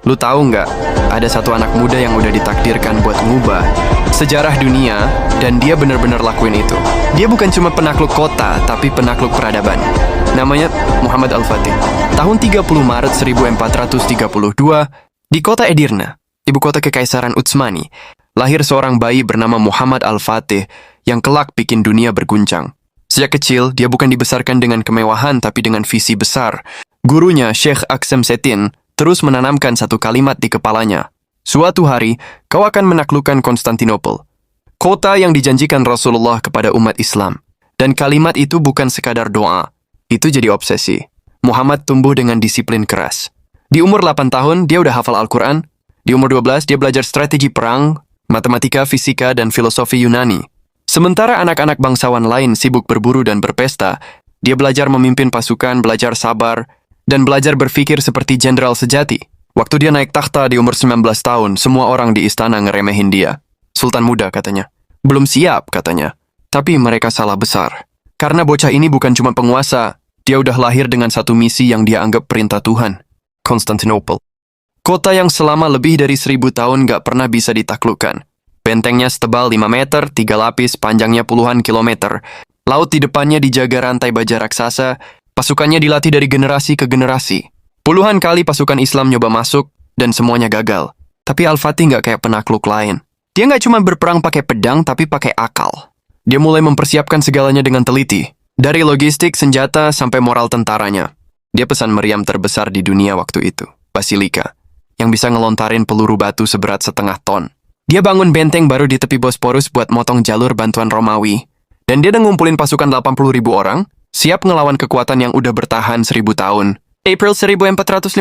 Lu tahu nggak, ada satu anak muda yang udah ditakdirkan buat ngubah sejarah dunia, dan dia bener-bener lakuin itu. Dia bukan cuma penakluk kota, tapi penakluk peradaban. Namanya Muhammad Al-Fatih. Tahun 30 Maret 1432, di kota Edirne, ibu kota Kekaisaran Utsmani, lahir seorang bayi bernama Muhammad Al-Fatih yang kelak bikin dunia berguncang. Sejak kecil, dia bukan dibesarkan dengan kemewahan, tapi dengan visi besar. Gurunya, Syekh Aksemseddin, terus menanamkan satu kalimat di kepalanya. Suatu hari, kau akan menaklukkan Konstantinopel, kota yang dijanjikan Rasulullah kepada umat Islam. Dan kalimat itu bukan sekadar doa, itu jadi obsesi. Muhammad tumbuh dengan disiplin keras. Di umur 8 tahun, dia udah hafal Al-Quran. Di umur 12, dia belajar strategi perang, matematika, fisika, dan filosofi Yunani. Sementara anak-anak bangsawan lain sibuk berburu dan berpesta, dia belajar memimpin pasukan, belajar sabar, dan belajar berpikir seperti jenderal sejati. Waktu dia naik takhta di umur 19 tahun, semua orang di istana ngeremehin dia. Sultan muda katanya. Belum siap katanya. Tapi mereka salah besar. Karena bocah ini bukan cuma penguasa, dia udah lahir dengan satu misi yang dia anggap perintah Tuhan. Konstantinopel. Kota yang selama lebih dari 1000 tahun gak pernah bisa ditaklukkan. Bentengnya setebal 5 meter, 3 lapis, panjangnya puluhan kilometer. Laut di depannya dijaga rantai baja raksasa. Pasukannya dilatih dari generasi ke generasi. Puluhan kali pasukan Islam nyoba masuk, dan semuanya gagal. Tapi Al-Fatih nggak kayak penakluk lain. Dia nggak cuma berperang pakai pedang, tapi pakai akal. Dia mulai mempersiapkan segalanya dengan teliti. Dari logistik, senjata, sampai moral tentaranya. Dia pesan meriam terbesar di dunia waktu itu, Basilika, yang bisa ngelontarin peluru batu seberat 1,5 ton. Dia bangun benteng baru di tepi Bosporus buat motong jalur bantuan Romawi. Dan dia udah ngumpulin pasukan 80.000 orang, siap ngelawan kekuatan yang udah bertahan 1000 tahun. April 1453.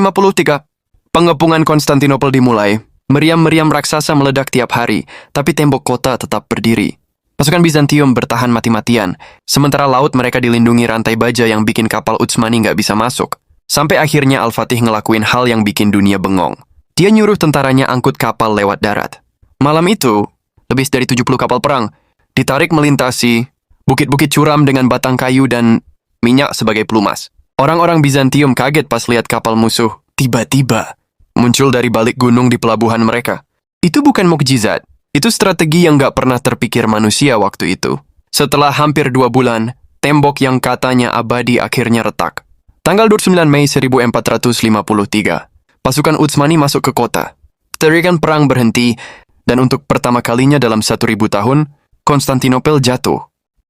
Pengepungan Konstantinopel dimulai. Meriam-meriam raksasa meledak tiap hari, tapi tembok kota tetap berdiri. Pasukan Bizantium bertahan mati-matian, sementara laut mereka dilindungi rantai baja yang bikin kapal Utsmani nggak bisa masuk. Sampai akhirnya Al-Fatih ngelakuin hal yang bikin dunia bengong. Dia nyuruh tentaranya angkut kapal lewat darat. Malam itu, lebih dari 70 kapal perang ditarik melintasi bukit-bukit curam dengan batang kayu dan minyak sebagai pelumas. Orang-orang Bizantium kaget pas lihat kapal musuh tiba-tiba muncul dari balik gunung di pelabuhan mereka. Itu bukan mukjizat, itu strategi yang gak pernah terpikir manusia waktu itu. Setelah hampir 2 bulan, tembok yang katanya abadi akhirnya retak. Tanggal 29 Mei 1453, pasukan Utsmani masuk ke kota. Teriakan perang berhenti, dan untuk pertama kalinya dalam 1000 tahun, Konstantinopel jatuh.